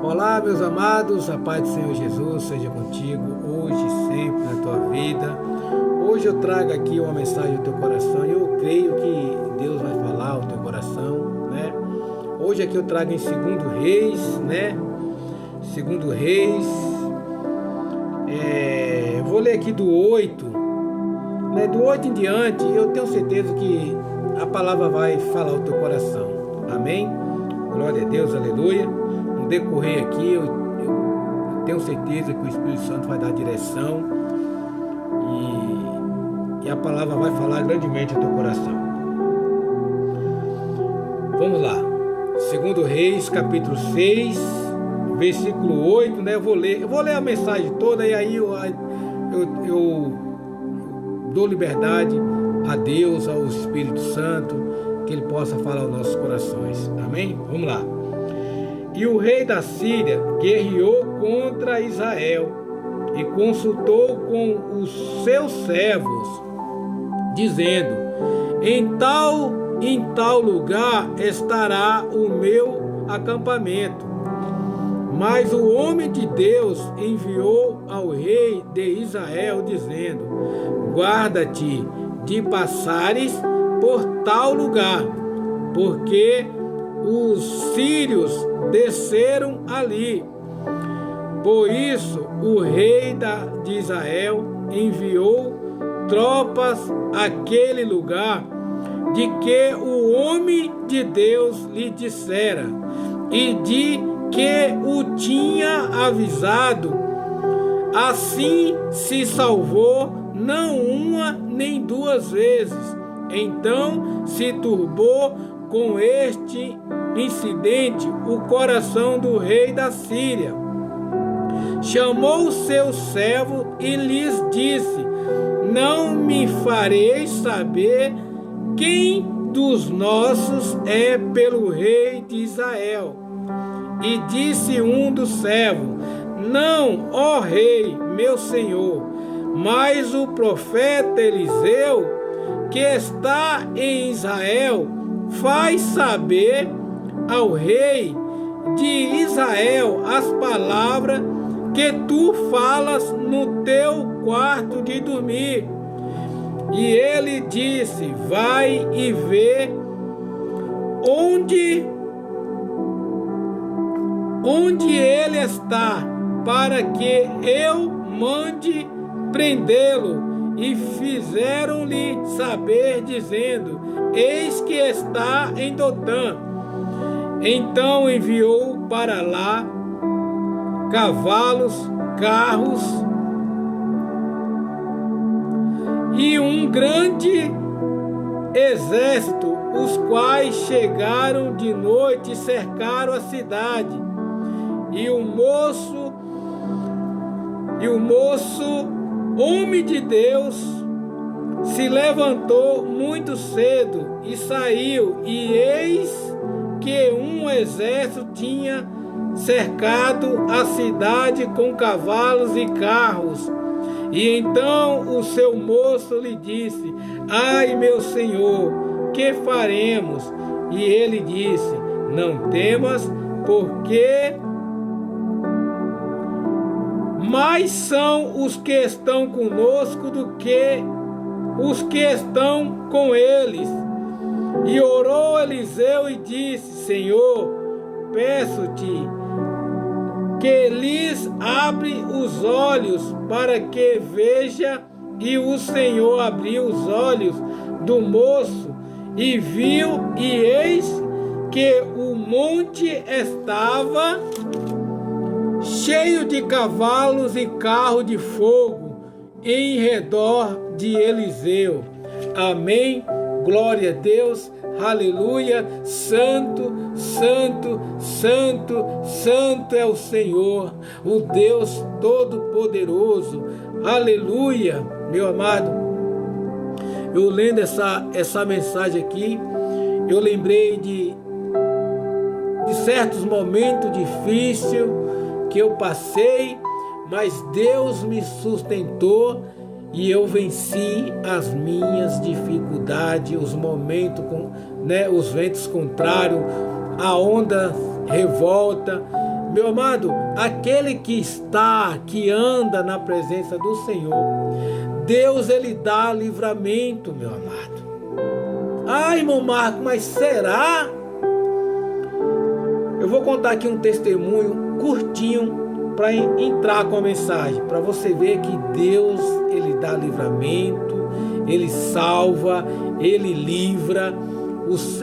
Olá, meus amados, a paz do Senhor Jesus seja contigo, hoje e sempre na tua vida. Hoje eu trago aqui uma mensagem ao teu coração e eu creio que Deus vai falar ao teu coração, né? Hoje aqui eu trago em 2 Reis, né? 2 Reis, vou ler aqui do 8, né? Do 8 em diante, eu tenho certeza que a palavra vai falar ao teu coração, amém? Glória a Deus, aleluia. No decorrer aqui, eu tenho certeza que o Espírito Santo vai dar direção e a palavra vai falar grandemente ao teu coração. Vamos lá. 2 Reis, capítulo 6, versículo 8, né? Eu vou ler a mensagem toda e aí eu dou liberdade a Deus, ao Espírito Santo, que Ele possa falar aos nossos corações. Amém? Vamos lá. E o rei da Síria guerreou contra Israel e consultou com os seus servos, dizendo: em tal lugar estará o meu acampamento. Mas o homem de Deus enviou ao rei de Israel, dizendo: guarda-te de passares por tal lugar, porque os sírios desceram ali. Por isso o rei de Israel enviou tropas àquele lugar de que o homem de Deus lhe dissera e de que o tinha avisado. Assim se salvou não uma nem duas vezes. Então se turbou com este incidente o coração do rei da Síria. Chamou o seu servo e lhes disse: não me fareis saber quem dos nossos é pelo rei de Israel. E disse um dos servos: não, ó rei, meu senhor, mas o profeta Eliseu, que está em Israel, faz saber ao rei de Israel as palavras que tu falas no teu quarto de dormir. E ele disse: vai e vê onde ele está, para que eu mande prendê-lo. E fizeram-lhe saber, dizendo: eis que está em Dotã. Então enviou para lá cavalos, carros e um grande exército, os quais chegaram de noite e cercaram a cidade. E o moço, homem de Deus, se levantou muito cedo e saiu, e eis que um exército tinha cercado a cidade com cavalos e carros. E então o seu moço lhe disse: ai, meu senhor, que faremos? E ele disse: não temas, porque mais são os que estão conosco do que os que estão com eles. E orou Eliseu e disse: Senhor, peço-te que lhes abre os olhos para que veja. E o Senhor abriu os olhos do moço e viu, e eis que o monte estava cheio de cavalos e carros de fogo em redor de Eliseu. Amém. Glória a Deus. Aleluia. Santo, santo, santo, santo é o Senhor, o Deus Todo-Poderoso. Aleluia. Meu amado, eu lendo essa mensagem aqui, eu lembrei de certos momentos difíceis que eu passei, mas Deus me sustentou e eu venci as minhas dificuldades, os momentos, os ventos contrários, a onda revolta, meu amado, aquele que anda na presença do Senhor, Deus, ele dá livramento, meu amado. Ai, irmão Marco, mas será? Eu vou contar aqui um testemunho curtinho para entrar com a mensagem, para você ver que Deus, ele dá livramento, ele salva, ele livra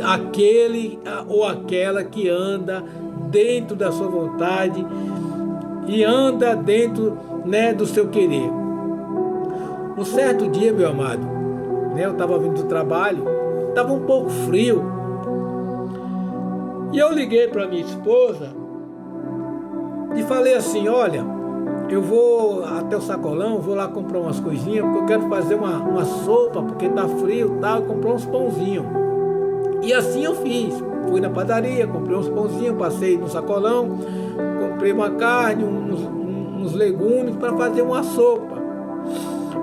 aquele ou aquela que anda dentro da sua vontade e anda dentro, do seu querer. Um certo dia, meu amado, eu estava vindo do trabalho, estava um pouco frio, e eu liguei para minha esposa e falei assim: olha, eu vou até o sacolão, vou lá comprar umas coisinhas, porque eu quero fazer uma sopa, porque tá frio, tá? Comprar uns pãozinhos. E assim eu fiz. Fui na padaria, comprei uns pãozinhos, passei no sacolão, comprei uma carne, uns legumes para fazer uma sopa.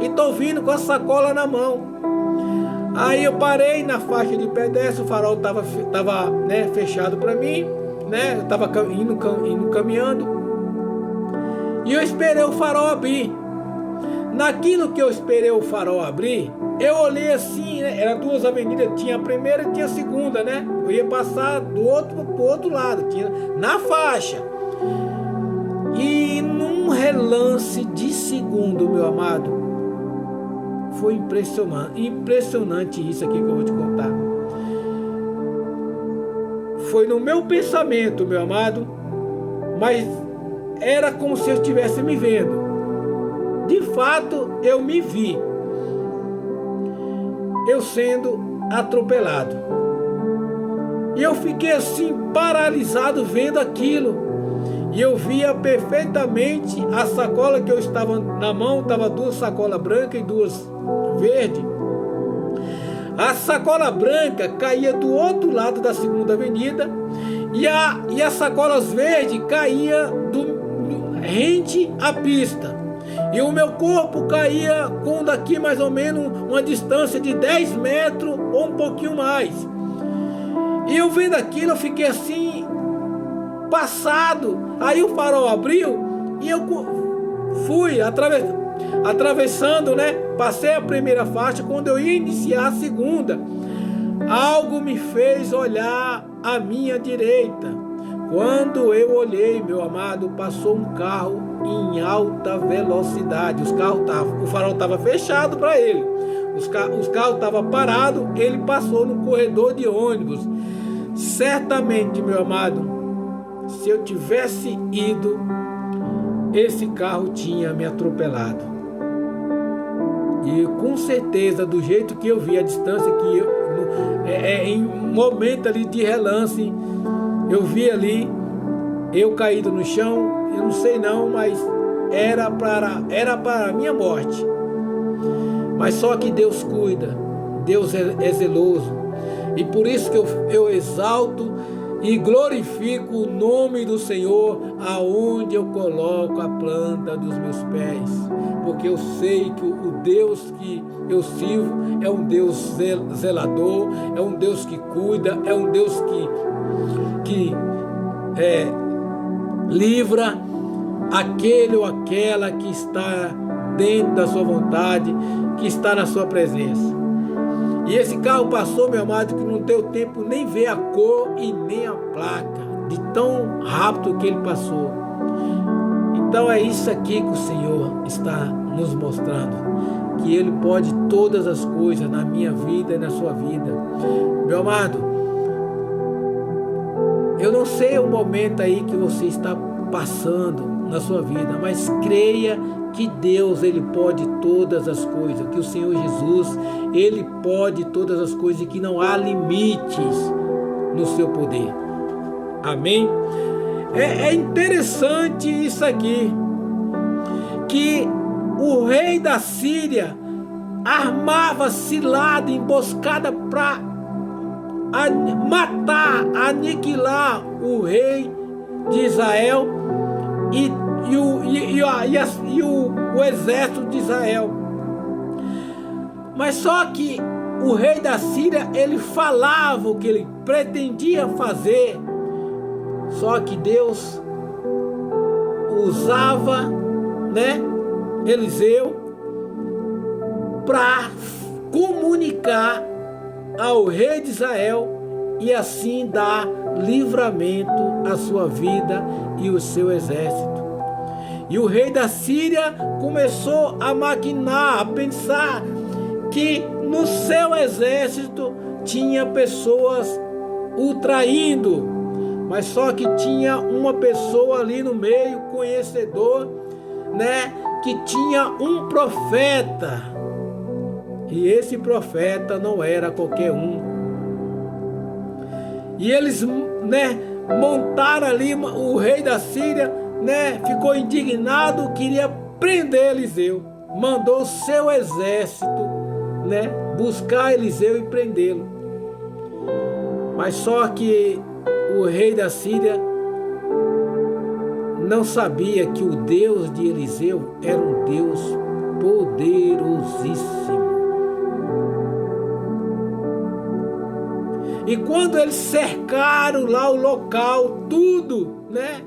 E tô vindo com a sacola na mão. Aí eu parei na faixa de pedestre, o farol tava fechado para mim, eu tava indo caminhando. E eu esperei o farol abrir. Naquilo que eu esperei o farol abrir, eu olhei assim, era duas avenidas, tinha a primeira e tinha a segunda, Eu ia passar pro outro lado, tinha na faixa. E num relance de segundo, meu amado, foi impressionante isso aqui que eu vou te contar. Foi no meu pensamento, meu amado, mas era como se eu estivesse me vendo. De fato, eu me vi, eu sendo atropelado. E eu fiquei assim, paralisado, vendo aquilo. E eu via perfeitamente a sacola que eu estava na mão, estava duas sacolas brancas e duas verdes. A sacola branca caía do outro lado da segunda avenida e as sacolas verdes caía rente à pista. E o meu corpo caía com daqui mais ou menos uma distância de 10 metros ou um pouquinho mais. E eu vendo aquilo, eu fiquei assim, passado. Aí o farol abriu e eu fui atravessando, Passei a primeira faixa. Quando eu ia iniciar a segunda, algo me fez olhar à minha direita. Quando eu olhei, meu amado, passou um carro em alta velocidade. O farol estava fechado para ele. Os carros estavam parados. Ele passou no corredor de ônibus. Certamente, meu amado, se eu tivesse ido, esse carro tinha me atropelado. E com certeza, do jeito que eu vi, a distância que eu, em um momento ali de relance, eu vi ali, eu caído no chão, eu não sei não, mas era para a minha morte. Mas só que Deus cuida, Deus é zeloso. E por isso que eu exalto e glorifico o nome do Senhor aonde eu coloco a planta dos meus pés. Porque eu sei que o Deus que eu sirvo é um Deus zelador, é um Deus que cuida, é um Deus que livra aquele ou aquela que está dentro da sua vontade, que está na sua presença. E esse carro passou, meu amado, que não deu tempo nem ver a cor e nem a placa, de tão rápido que ele passou. Então é isso aqui que o Senhor está nos mostrando, que Ele pode todas as coisas na minha vida e na sua vida. Meu amado, eu não sei o momento aí que você está passando na sua vida, mas creia que Deus, Ele pode todas as coisas, que o Senhor Jesus, Ele pode todas as coisas e que não há limites no seu poder. Amém? É interessante isso aqui, que o rei da Síria armava cilada, emboscada para matar, aniquilar o rei de Israel e o exército de Israel. Mas só que o rei da Síria, ele falava o que ele pretendia fazer, só que Deus usava, né, Eliseu para comunicar ao rei de Israel e assim dar livramento à sua vida e ao seu exército. E o rei da Síria começou a maquinar, a pensar que no seu exército tinha pessoas o traindo, mas só que tinha uma pessoa ali no meio, conhecedor, né, que tinha um profeta. E esse profeta não era qualquer um. E eles, né, montaram ali, o rei da Síria, né, ficou indignado, queria prender Eliseu. Mandou o seu exército, né, buscar Eliseu e prendê-lo. Mas só que o rei da Síria não sabia que o Deus de Eliseu era um Deus poderosíssimo. E quando eles cercaram lá o local, tudo, né,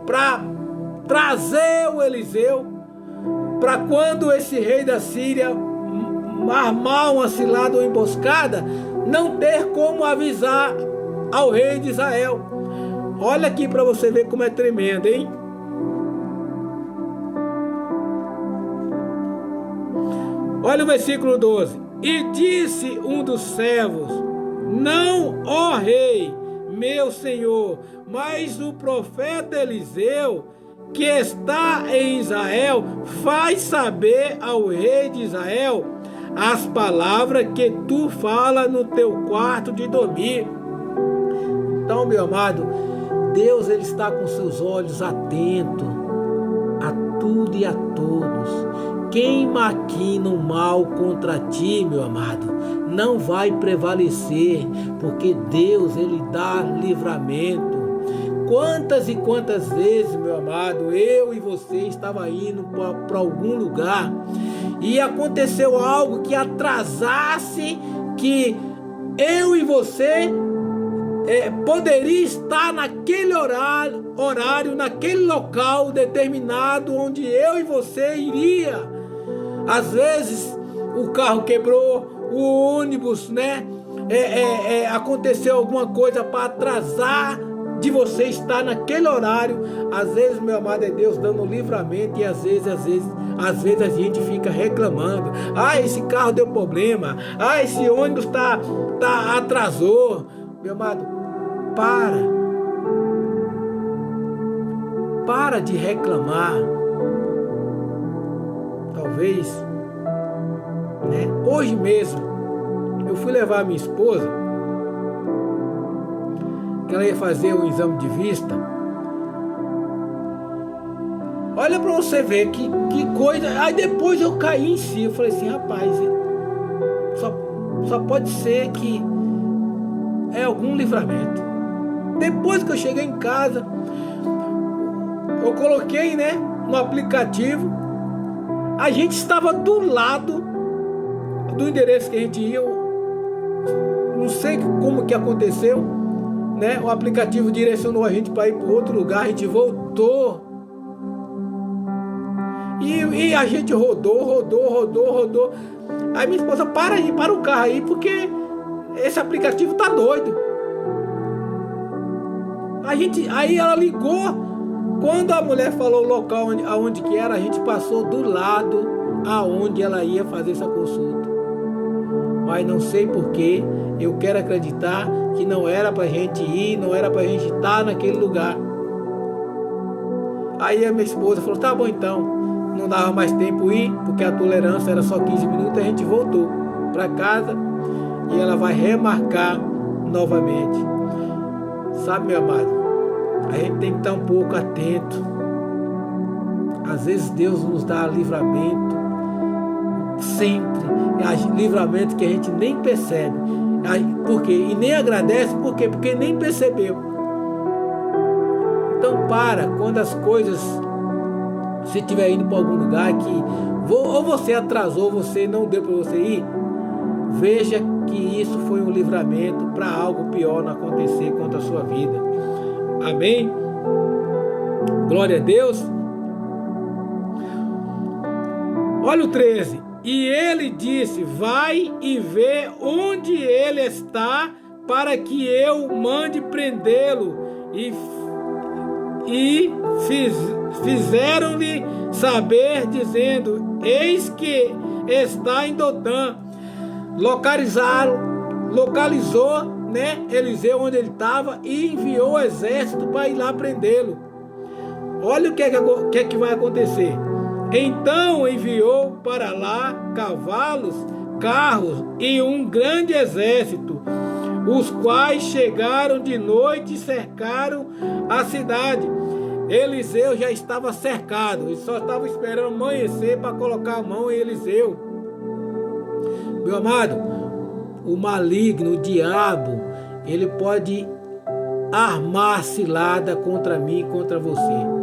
para trazer o Eliseu, para quando esse rei da Síria armar uma cilada ou emboscada, não ter como avisar ao rei de Israel. Olha aqui para você ver como é tremendo, hein? Olha o versículo 12. E disse um dos servos: não, ó rei, meu senhor, mas o profeta Eliseu, que está em Israel, faz saber ao rei de Israel as palavras que tu fala no teu quarto de dormir. Então, meu amado, Deus, ele está com seus olhos atentos a tudo e a todos. Quem maquina o mal contra ti, meu amado, não vai prevalecer, porque Deus, ele dá livramento. Quantas e quantas vezes, meu amado, eu e você estava indo para algum lugar e aconteceu algo que atrasasse, que eu e você poderia estar naquele horário, naquele local determinado onde eu e você iria. Às vezes o carro quebrou, o ônibus, né? Aconteceu alguma coisa para atrasar de você estar naquele horário. Às vezes, meu amado, é Deus dando livramento, e às vezes a gente fica reclamando: ah, esse carro deu problema, ah, esse ônibus atrasou. Meu amado, para de reclamar. Talvez, né? Hoje mesmo eu fui levar a minha esposa, que ela ia fazer um exame de vista. Olha para você ver que coisa. Aí depois eu caí em si, eu falei assim: rapaz, só pode ser que é algum livramento. Depois que eu cheguei em casa, eu coloquei, né, no aplicativo. A gente estava do lado do endereço que a gente ia. Não sei como que aconteceu, né? O aplicativo direcionou a gente para ir para outro lugar. A gente voltou e a gente rodou. Aí minha esposa: para o carro aí, porque esse aplicativo tá doido. Aí ela ligou. Quando a mulher falou o local aonde que era, a gente passou do lado aonde ela ia fazer essa consulta. Mas não sei porquê, eu quero acreditar que não era pra gente ir, não era pra gente estar naquele lugar. Aí a minha esposa falou: tá bom então. Não dava mais tempo ir, porque a tolerância era só 15 minutos. A gente voltou pra casa e ela vai remarcar novamente. Sabe, meu amado, a gente tem que estar um pouco atento. Às vezes Deus nos dá livramento, sempre, livramento que a gente nem percebe. Por quê? E nem agradece, por quê? Porque nem percebeu. Então quando as coisas, se estiver indo para algum lugar que ou você atrasou, ou você não deu para você ir, veja que isso foi um livramento para algo pior não acontecer contra a sua vida. Amém? Glória a Deus. Olha o 13. E ele disse: vai e vê onde ele está, para que eu mande prendê-lo. E fizeram-lhe saber, dizendo: eis que está em Dotã. Localizou, né, Eliseu onde ele estava e enviou o exército para ir lá prendê-lo. Olha o que é que vai acontecer. Então enviou para lá cavalos, carros e um grande exército, os quais chegaram de noite e cercaram a cidade. Eliseu já estava cercado, e só estava esperando amanhecer para colocar a mão em Eliseu. Meu amado, o maligno, o diabo, ele pode armar cilada contra mim e contra você.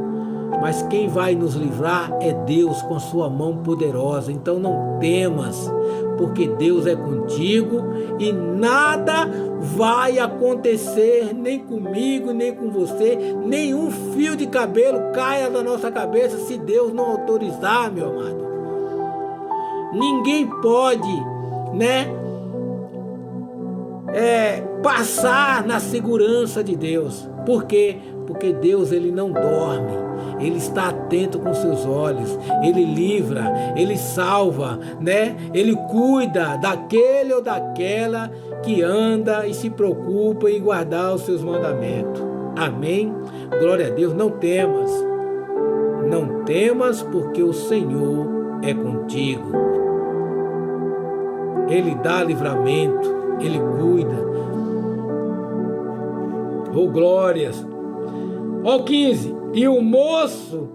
Mas quem vai nos livrar é Deus com sua mão poderosa. Então não temas, porque Deus é contigo e nada vai acontecer, nem comigo, nem com você. Nenhum fio de cabelo caia da nossa cabeça se Deus não autorizar, meu amado. Ninguém pode, né, passar na segurança de Deus. Por quê? Porque Deus, ele não dorme. Ele está atento com seus olhos, ele livra, ele salva, né? Ele cuida daquele ou daquela que anda e se preocupa em guardar os seus mandamentos. Amém? Glória a Deus. Não temas, não temas, porque o Senhor é contigo. Ele dá livramento, ele cuida. Oh, glórias. Ó 15. E o moço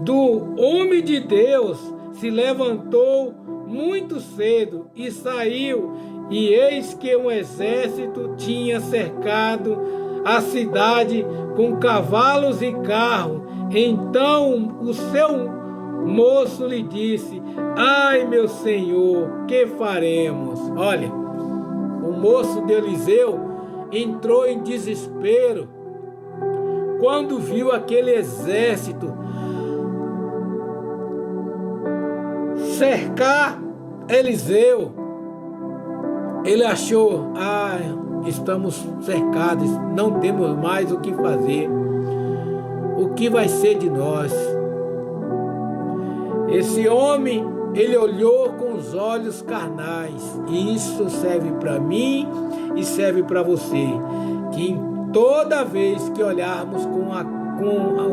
do homem de Deus se levantou muito cedo e saiu, e eis que um exército tinha cercado a cidade com cavalos e carros. Então o seu moço lhe disse: ai, meu senhor, que faremos? Olha, o moço de Eliseu entrou em desespero quando viu aquele exército cercar Eliseu. Ele achou: estamos cercados, não temos mais o que fazer. O que vai ser de nós? Esse homem, ele olhou com os olhos carnais. E isso serve para mim e serve para você, que toda vez que olharmos com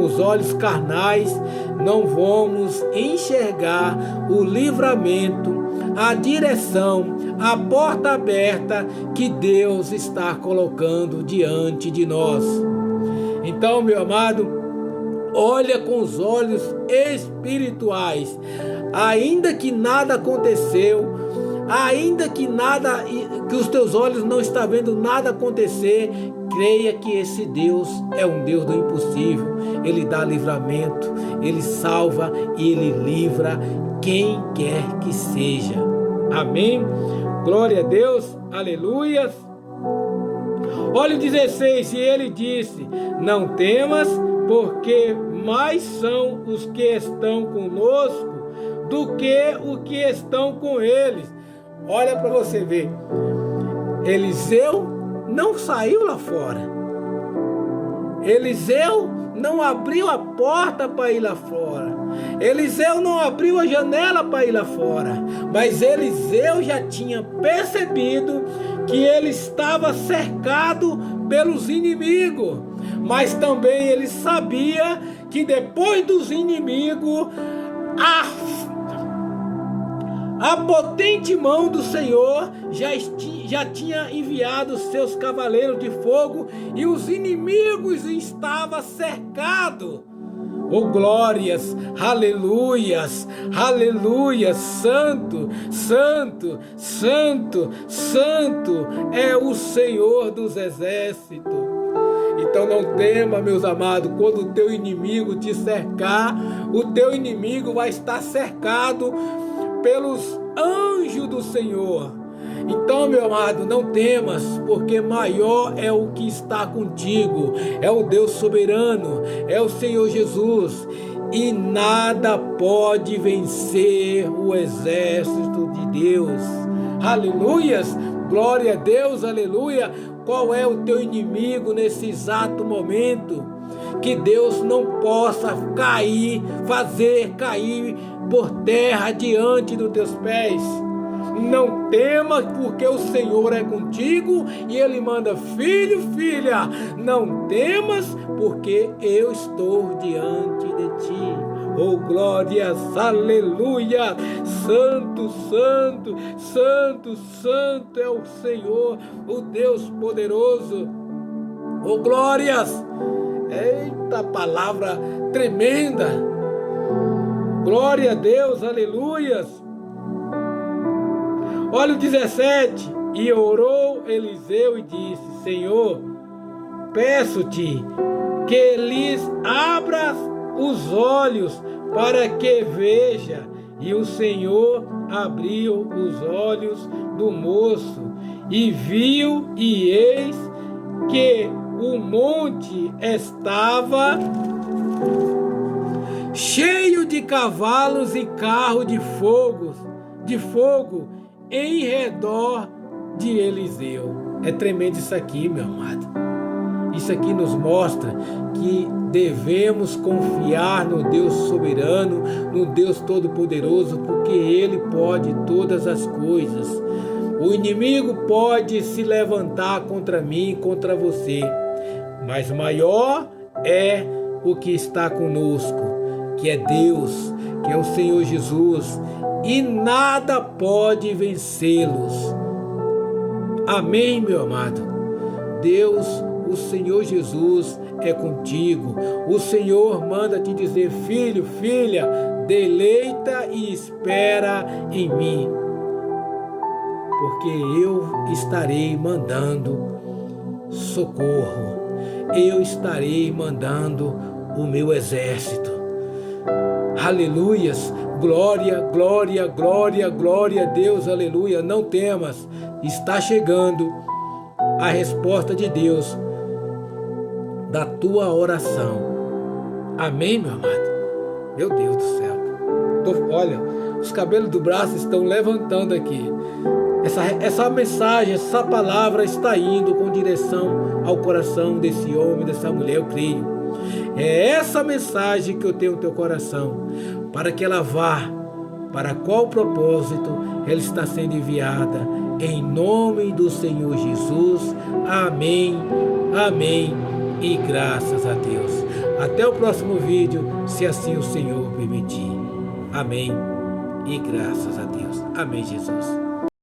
os olhos carnais, não vamos enxergar o livramento, a direção, a porta aberta que Deus está colocando diante de nós. Então, meu amado, olha com os olhos espirituais. Ainda que nada aconteceu, ainda que os teus olhos não estão vendo nada acontecer, creia que esse Deus é um Deus do impossível. Ele dá livramento, ele salva e ele livra quem quer que seja. Amém? Glória a Deus, aleluias. Olha o 16, e ele disse: não temas, porque mais são os que estão conosco do que os que estão com eles. Olha para você ver, Eliseu não saiu lá fora. Eliseu não abriu a porta para ir lá fora. Eliseu não abriu a janela para ir lá fora. Mas Eliseu já tinha percebido que ele estava cercado pelos inimigos. Mas também ele sabia que depois dos inimigos, a potente mão do Senhor já tinha enviado seus cavaleiros de fogo e os inimigos estavam cercados. Oh, glórias, aleluias, aleluias, santo, santo, santo, santo é o Senhor dos exércitos. Então não tema, meus amados, quando o teu inimigo te cercar, o teu inimigo vai estar cercado pelos anjos do Senhor. Então, meu amado, não temas, porque maior é o que está contigo, é o Deus soberano, é o Senhor Jesus, e nada pode vencer o exército de Deus. Aleluias, glória a Deus, aleluia. Qual é o teu inimigo nesse exato momento? Que Deus não possa fazer cair por terra diante dos teus pés. Não temas, porque o Senhor é contigo e Ele manda: filho, filha, não temas, porque eu estou diante de ti. Oh, glórias, aleluia. Santo, santo, santo, santo é o Senhor, o Deus poderoso. Oh, glórias. Eita, palavra tremenda. Glória a Deus, aleluias. Olha o 17. E orou Eliseu e disse: Senhor, peço-te que lhes abras os olhos para que veja. E o Senhor abriu os olhos do moço e viu, e eis que o monte estava cheio de cavalos e carros de fogo em redor de Eliseu. É tremendo isso aqui, meu amado. Isso aqui nos mostra que devemos confiar no Deus soberano, no Deus todo-poderoso, porque Ele pode todas as coisas. O inimigo pode se levantar contra mim, contra você, mas maior é o que está conosco, que é Deus, que é o Senhor Jesus, e nada pode vencê-los. Amém, meu amado. Deus, o Senhor Jesus é contigo. O Senhor manda te dizer: filho, filha, deleita e espera em mim, porque eu estarei mandando socorro. Eu estarei mandando o meu exército. Aleluias, glória, glória, glória, glória a Deus, aleluia. Não temas, está chegando a resposta de Deus da tua oração. Amém, meu amado? Meu Deus do céu. Olha, os cabelos do braço estão levantando aqui. Essa mensagem, essa palavra está indo com direção ao coração desse homem, dessa mulher, eu creio. É essa mensagem que eu tenho no teu coração, para que ela vá para qual propósito ela está sendo enviada, em nome do Senhor Jesus. Amém, amém e graças a Deus. Até o próximo vídeo, se assim o Senhor permitir. Amém e graças a Deus. Amém, Jesus.